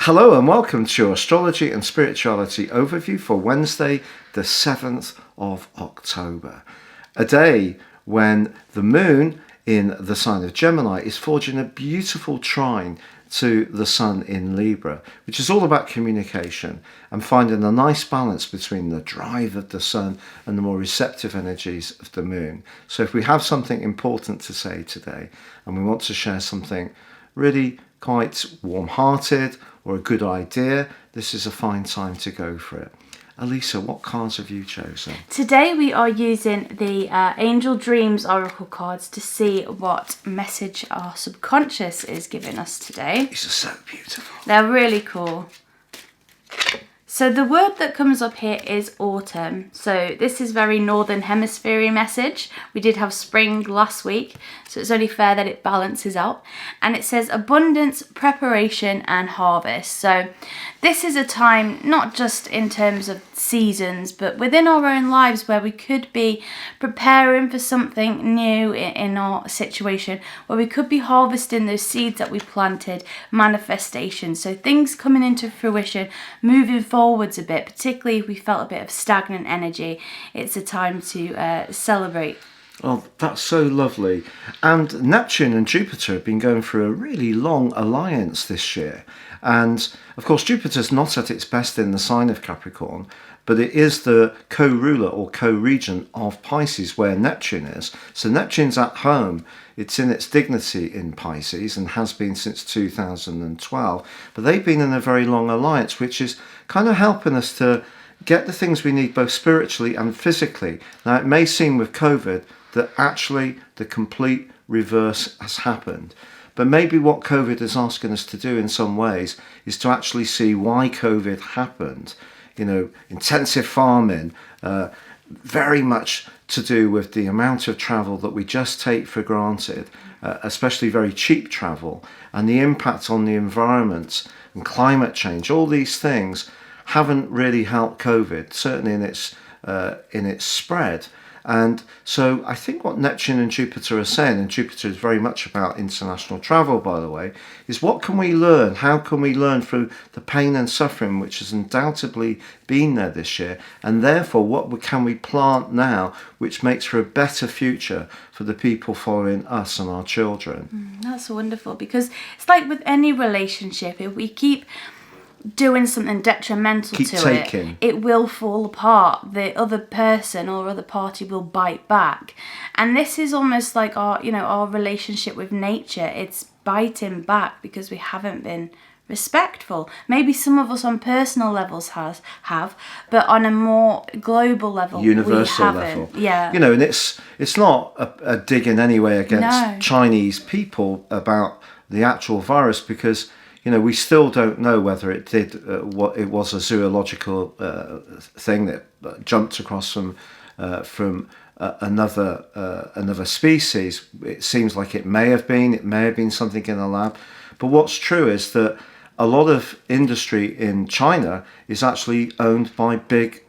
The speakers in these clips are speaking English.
Hello and welcome to your Astrology and Spirituality overview for Wednesday, the 7th of October. A day when the moon in the sign of Gemini is forging a beautiful trine to the sun in Libra, which is all about communication and finding a nice balance between the drive of the sun and the more receptive energies of the moon. So if we have something important to say today and we want to share something really quite warm-hearted or a good idea, this is a fine time to go for it. Alisa, what cards have you chosen? Today we are using the Angel Dreams Oracle cards to see what message our subconscious is giving us today. These are so beautiful. They're really cool. So the word that comes up here is autumn. So this is very northern hemisphere message. We did have spring last week, so it's only fair that it balances out. And it says abundance, preparation and harvest. So this is a time not just in terms of seasons, but within our own lives where we could be preparing for something new in our situation, where we could be harvesting those seeds that we planted, manifestation. So things coming into fruition, moving forwards a bit, particularly if we felt a bit of stagnant energy. It's a time to celebrate. Oh, that's so lovely. And Neptune and Jupiter have been going through a really long alliance this year. And of course, Jupiter's not at its best in the sign of Capricorn, but it is the co-ruler or co-regent of Pisces where Neptune is. So Neptune's at home. It's in its dignity in Pisces and has been since 2012. But they've been in a very long alliance, which is kind of helping us to get the things we need both spiritually and physically. Now, it may seem with COVID that actually the complete reverse has happened. But maybe what COVID is asking us to do in some ways is to actually see why COVID happened. You know, intensive farming, very much to do with the amount of travel that we just take for granted, especially very cheap travel, and the impact on the environment and climate change. All these things haven't really helped COVID, certainly in its spread. And so I think what Neptune and Jupiter are saying, and Jupiter is very much about international travel, by the way, is what can we learn? How can we learn through the pain and suffering which has undoubtedly been there this year? And therefore, what can we plant now which makes for a better future for the people following us and our children? That's wonderful, because it's like with any relationship, if we keep doing something detrimental it will fall apart. The other person or other party will bite back, and this is almost like our relationship with nature. It's biting back because we haven't been respectful. Maybe some of us on personal levels have, but on a more global level, universal we level, yeah. You know, and it's not a dig in any way against Chinese people about the actual virus, because you know, we still don't know whether it did what it was a zoological thing that jumped across from another species. It seems like it may have been something in a lab. But what's true is that a lot of industry in China is actually owned by big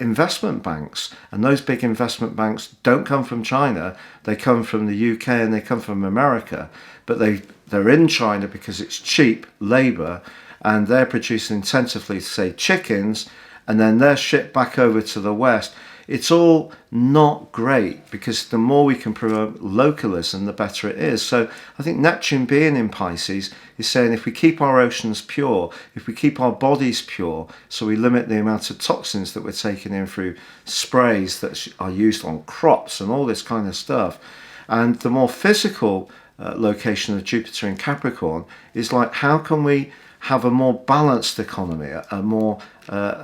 investment banks, and those big investment banks don't come from China. They come from the UK and they come from America, but they're in China because it's cheap labour, and they're producing intensively, say, chickens, and then they're shipped back over to the West. It's all not great, because the more we can promote localism, the better it is. So I think Neptune being in Pisces is saying if we keep our oceans pure, if we keep our bodies pure, so we limit the amount of toxins that we're taking in through sprays that are used on crops and all this kind of stuff, and the more physical location of Jupiter in Capricorn is like, how can we have a more balanced economy, a more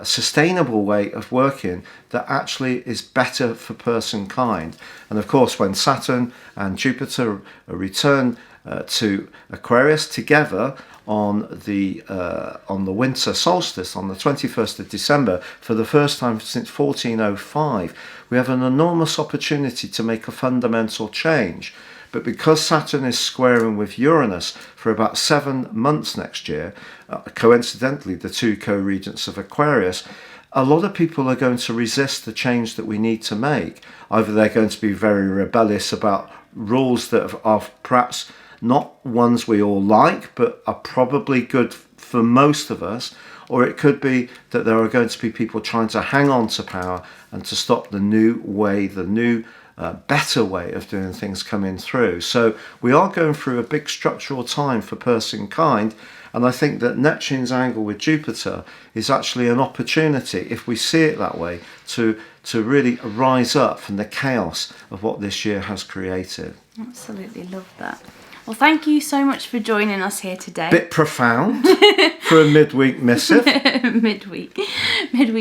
sustainable way of working that actually is better for person-kind? And of course, when Saturn and Jupiter return to Aquarius together on the winter solstice on the 21st of December for the first time since 1405, we have an enormous opportunity to make a fundamental change. But because Saturn is squaring with Uranus for about 7 months next year, coincidentally the two co-regents of Aquarius, a lot of people are going to resist the change that we need to make. Either they're going to be very rebellious about rules that are perhaps not ones we all like, but are probably good for most of us, or it could be that there are going to be people trying to hang on to power and to stop the new way, the new better way of doing things coming through. So we are going through a big structural time for person kind, and I think that Neptune's angle with Jupiter is actually an opportunity, if we see it that way, to really rise up from the chaos of what this year has created. Absolutely love that. Well, thank you so much for joining us here today. Bit profound for a midweek missive. midweek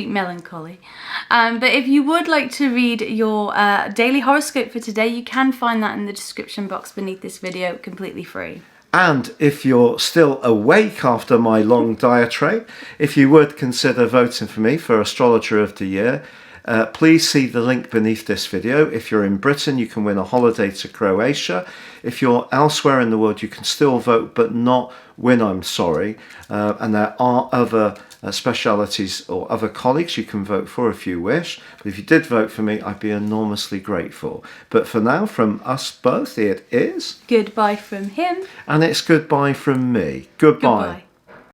melancholy. But if you would like to read your daily horoscope for today, you can find that in the description box beneath this video, completely free. And if you're still awake after my long diatribe, if you would consider voting for me for Astrologer of the Year, please see the link beneath this video. If you're in Britain, you can win a holiday to Croatia. If you're elsewhere in the world, you can still vote, but not win, I'm sorry. And there are other specialities or other colleagues you can vote for if you wish. But if you did vote for me, I'd be enormously grateful. But for now, from us both, it is... Goodbye from him. And it's goodbye from me. Goodbye. Goodbye.